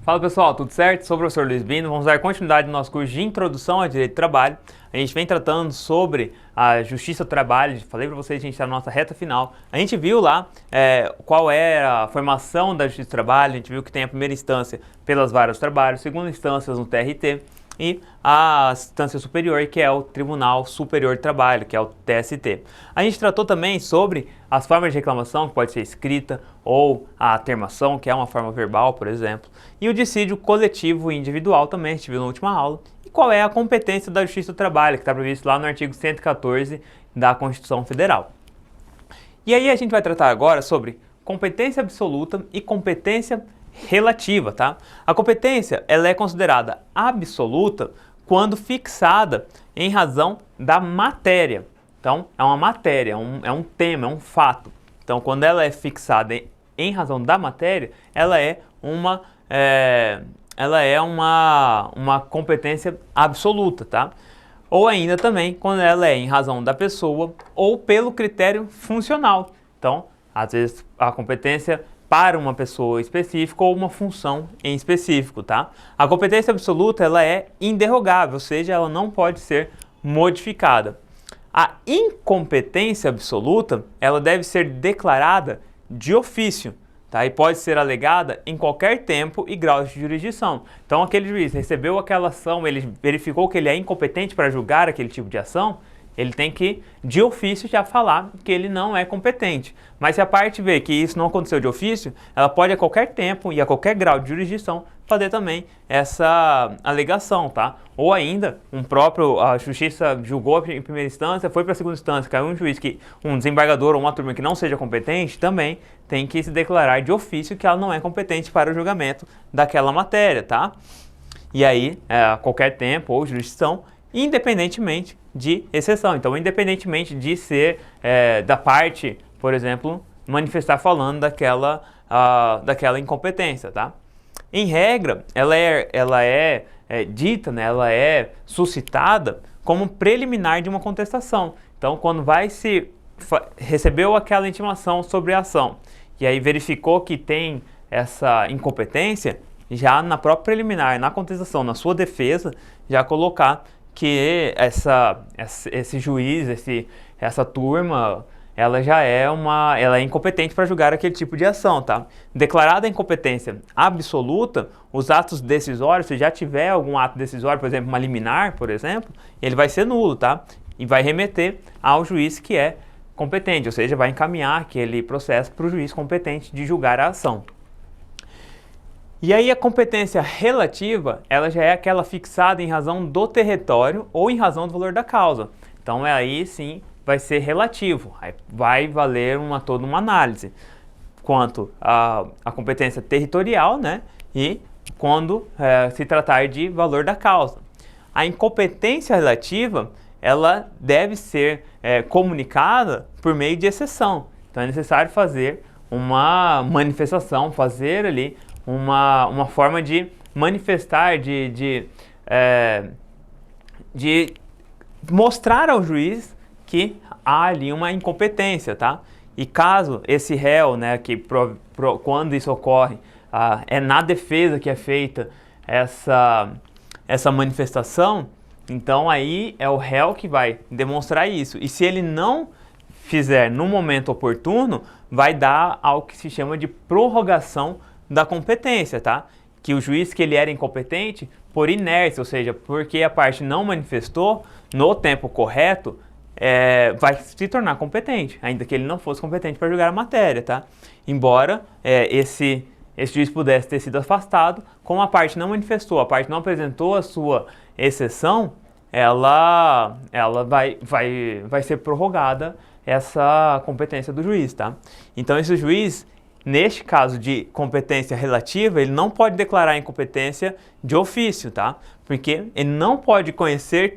Fala pessoal, tudo certo? Sou o professor Luiz Bino, vamos dar continuidade no nosso curso de Introdução ao Direito do Trabalho. A gente vem tratando sobre a Justiça do Trabalho, falei para vocês que a gente está na nossa reta final. A gente viu lá qual era a formação da Justiça do Trabalho, a gente viu que tem a primeira instância pelas varas do trabalho, segunda instância no TRT e a instância superior, que é o Tribunal Superior de Trabalho, que é o TST. A gente tratou também sobre as formas de reclamação, que pode ser escrita, ou a termação, que é uma forma verbal, por exemplo, e o dissídio coletivo e individual também, a gente viu na última aula, e qual é a competência da Justiça do Trabalho, que está previsto lá no artigo 114 da Constituição Federal. E aí a gente vai tratar agora sobre competência absoluta e competência relativa, tá? A competência, ela é considerada absoluta quando fixada em razão da matéria. Então, é uma matéria, é um tema, é um fato. Então, quando ela é fixada em razão da matéria, ela é uma competência absoluta, tá? Ou ainda também quando ela é em razão da pessoa ou pelo critério funcional. Então, às vezes a competência para uma pessoa específica ou uma função em específico, tá? A competência absoluta, ela é inderrogável, ou seja, ela não pode ser modificada. A incompetência absoluta, ela deve ser declarada de ofício, tá? E pode ser alegada em qualquer tempo e grau de jurisdição. Então, aquele juiz recebeu aquela ação, ele verificou que ele é incompetente para julgar aquele tipo de ação, ele tem que, de ofício, já falar que ele não é competente. Mas se a parte vê que isso não aconteceu de ofício, ela pode a qualquer tempo e a qualquer grau de jurisdição fazer também essa alegação, tá? Ou ainda, a justiça julgou em primeira instância, foi para a segunda instância, caiu um desembargador ou uma turma que não seja competente, também tem que se declarar de ofício que ela não é competente para o julgamento daquela matéria, tá? E aí, a qualquer tempo ou jurisdição, independentemente de exceção. Então, independentemente de ser da parte, por exemplo, manifestar falando daquela incompetência, tá? Em regra, ela é dita, né, ela é suscitada como preliminar de uma contestação. Então, quando recebeu aquela intimação sobre a ação e aí verificou que tem essa incompetência, já na própria preliminar, na contestação, na sua defesa, já colocar que esse juiz, essa turma, ela é incompetente para julgar aquele tipo de ação, tá? Declarada a incompetência absoluta, os atos decisórios, se já tiver algum ato decisório, por exemplo, uma liminar, por exemplo, ele vai ser nulo, tá? E vai remeter ao juiz que é competente, ou seja, vai encaminhar aquele processo para o juiz competente de julgar a ação. E aí a competência relativa, ela já é aquela fixada em razão do território ou em razão do valor da causa. Então aí sim vai ser relativo, aí vai valer toda uma análise quanto à competência territorial, né? E quando se tratar de valor da causa. A incompetência relativa, ela deve ser comunicada por meio de exceção. Então é necessário fazer uma manifestação, fazer ali uma forma de manifestar, de mostrar ao juiz que há ali uma incompetência, tá? E caso esse réu, né, quando isso ocorre, é na defesa que é feita essa manifestação, então aí é o réu que vai demonstrar isso. E se ele não fizer no momento oportuno, vai dar ao que se chama de prorrogação da competência, tá? Que o juiz que ele era incompetente por inércia, ou seja, porque a parte não manifestou no tempo correto, vai se tornar competente, ainda que ele não fosse competente para julgar a matéria, tá? Embora esse juiz pudesse ter sido afastado, como a parte não manifestou, a parte não apresentou a sua exceção, ela vai ser prorrogada essa competência do juiz, tá? Então esse juiz, neste caso de competência relativa, ele não pode declarar incompetência de ofício, tá? Porque ele não pode conhecer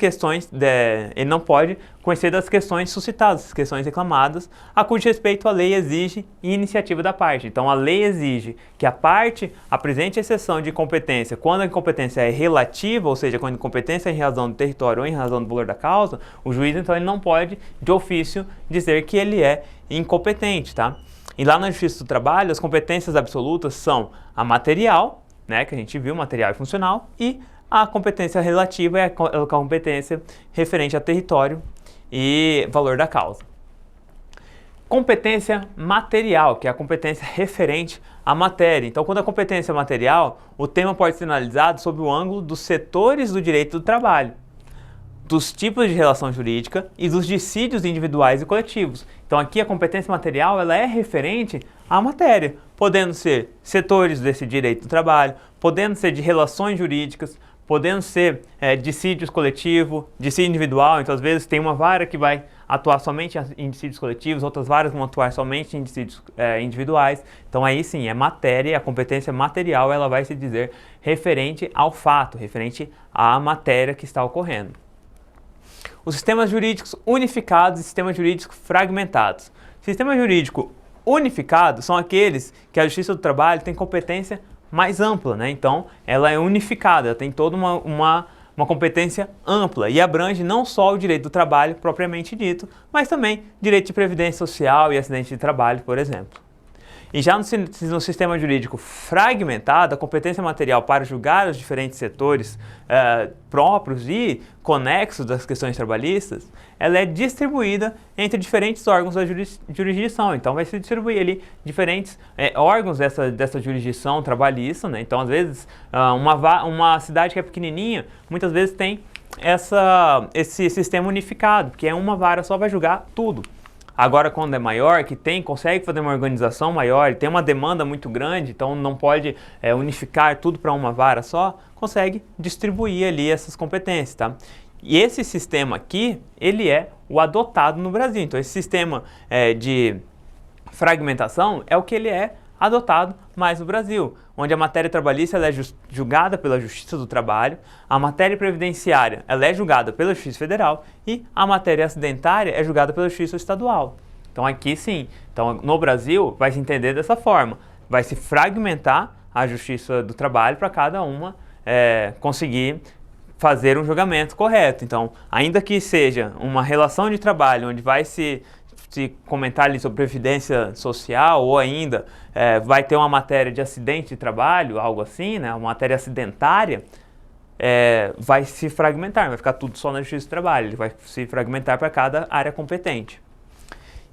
das questões suscitadas, questões reclamadas, a cujo respeito a lei exige iniciativa da parte. Então a lei exige que a parte apresente exceção de incompetência quando a incompetência é relativa, ou seja, quando a incompetência é em razão do território ou em razão do valor da causa, o juiz então ele não pode de ofício dizer que ele é incompetente, tá? E lá na Justiça do Trabalho, as competências absolutas são a material, né, que a gente viu, material e funcional, e a competência relativa é a competência referente a território e valor da causa. Competência material, que é a competência referente à matéria. Então, quando a competência é material, o tema pode ser analisado sob o ângulo dos setores do direito do trabalho, dos tipos de relação jurídica e dos dissídios individuais e coletivos. Então, aqui a competência material ela é referente à matéria, podendo ser setores desse direito do trabalho, podendo ser de relações jurídicas, podendo ser dissídios coletivo, dissídio individual. Então, às vezes, tem uma vara que vai atuar somente em dissídios coletivos, outras varas vão atuar somente em dissídios individuais. Então, aí sim, é matéria, a competência material ela vai se dizer referente ao fato, referente à matéria que está ocorrendo. Os sistemas jurídicos unificados e sistemas jurídicos fragmentados. Sistema jurídico unificado são aqueles que a Justiça do Trabalho tem competência mais ampla, né? Então, ela é unificada, ela tem toda uma competência ampla e abrange não só o direito do trabalho propriamente dito, mas também direito de previdência social e acidente de trabalho, por exemplo. E já no sistema jurídico fragmentado, a competência material para julgar os diferentes setores próprios e conexos das questões trabalhistas, ela é distribuída entre diferentes órgãos da jurisdição. Então, vai se distribuir ali diferentes órgãos dessa jurisdição trabalhista, né? Então, às vezes, uma cidade que é pequenininha, muitas vezes tem esse sistema unificado, que é uma vara só vai julgar tudo. Agora, quando é maior, que consegue fazer uma organização maior, tem uma demanda muito grande, então não pode unificar tudo para uma vara só, consegue distribuir ali essas competências, tá? E esse sistema aqui, ele é o adotado no Brasil. Então, esse sistema de fragmentação é o que ele é adotado mais no Brasil, onde a matéria trabalhista ela é julgada pela Justiça do Trabalho, a matéria previdenciária ela é julgada pela Justiça Federal e a matéria acidentária é julgada pela Justiça Estadual. Então aqui sim, então, no Brasil vai se entender dessa forma, vai se fragmentar a Justiça do Trabalho para cada uma conseguir fazer um julgamento correto. Então, ainda que seja uma relação de trabalho onde vai se comentar ali sobre previdência social ou ainda vai ter uma matéria de acidente de trabalho, algo assim, né, uma matéria acidentária, vai se fragmentar, vai ficar tudo só na Justiça do Trabalho, ele vai se fragmentar para cada área competente.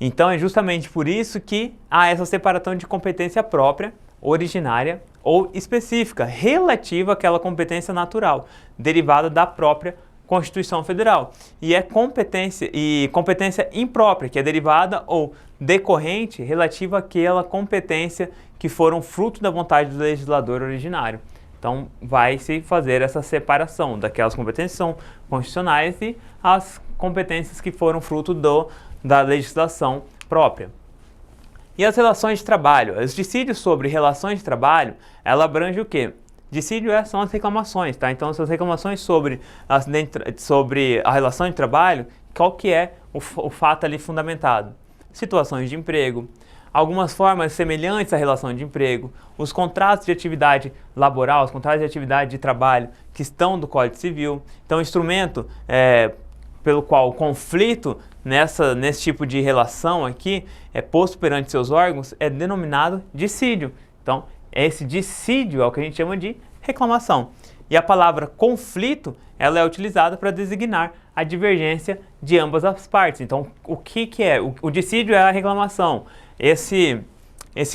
Então é justamente por isso que há essa separação de competência própria, originária ou específica, relativa àquela competência natural, derivada da própria Constituição Federal. E competência imprópria, que é derivada ou decorrente relativa àquela competência que foram fruto da vontade do legislador originário. Então, vai se fazer essa separação daquelas competências que são constitucionais e as competências que foram fruto da legislação própria. E as relações de trabalho? Os dissídios sobre relações de trabalho, ela abrange o quê? Dissídio são as reclamações, tá? Então, essas reclamações sobre a relação de trabalho, qual que é o fato ali fundamentado? Situações de emprego, algumas formas semelhantes à relação de emprego, os contratos de atividade laboral, os contratos de atividade de trabalho que estão do Código Civil. Então, o instrumento pelo qual o conflito nesse tipo de relação aqui é posto perante seus órgãos é denominado dissídio. Então, esse dissídio é o que a gente chama de reclamação. E a palavra conflito, ela é utilizada para designar a divergência de ambas as partes. Então, o que é? O dissídio é a reclamação. Esse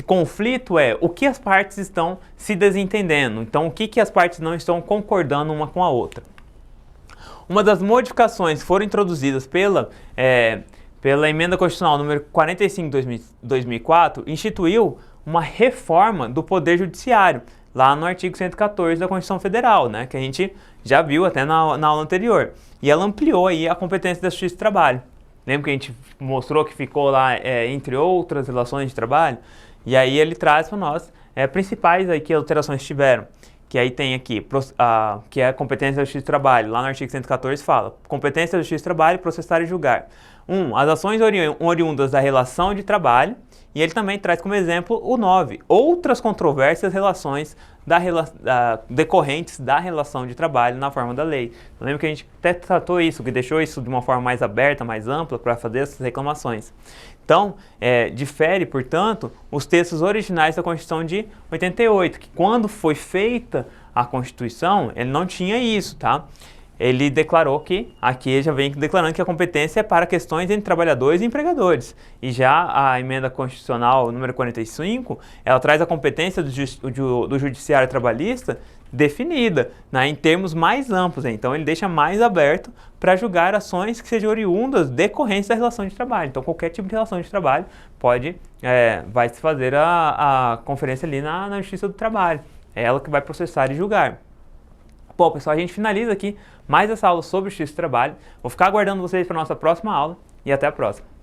conflito é o que as partes estão se desentendendo. Então, o que as partes não estão concordando uma com a outra. Uma das modificações que foram introduzidas pela Emenda Constitucional número 45 de 2004, instituiu uma reforma do Poder Judiciário, lá no artigo 114 da Constituição Federal, né, que a gente já viu até na aula anterior. E ela ampliou aí a competência da Justiça do Trabalho. Lembra que a gente mostrou que ficou lá, entre outras relações de trabalho? E aí ele traz para nós principais aí que alterações tiveram. Que aí tem aqui, que é a competência da Justiça do Trabalho. Lá no artigo 114 fala, competência da Justiça do Trabalho, processar e julgar. As ações oriundas da relação de trabalho. E ele também traz como exemplo o 9, outras controvérsias relações decorrentes da relação de trabalho na forma da lei. Eu lembro que a gente até tratou isso, que deixou isso de uma forma mais aberta, mais ampla para fazer essas reclamações. Então, difere, portanto, os textos originais da Constituição de 88, que quando foi feita a Constituição, ele não tinha isso, tá? Ele declarou que, aqui ele já vem declarando que a competência é para questões entre trabalhadores e empregadores. E já a emenda constitucional número 45, ela traz a competência do judiciário trabalhista definida, né, em termos mais amplos. Então ele deixa mais aberto para julgar ações que sejam oriundas decorrentes da relação de trabalho. Então qualquer tipo de relação de trabalho vai se fazer a conferência ali na Justiça do Trabalho. É ela que vai processar e julgar. Bom, pessoal, a gente finaliza aqui mais essa aula sobre Justiça do Trabalho. Vou ficar aguardando vocês para a nossa próxima aula e até a próxima.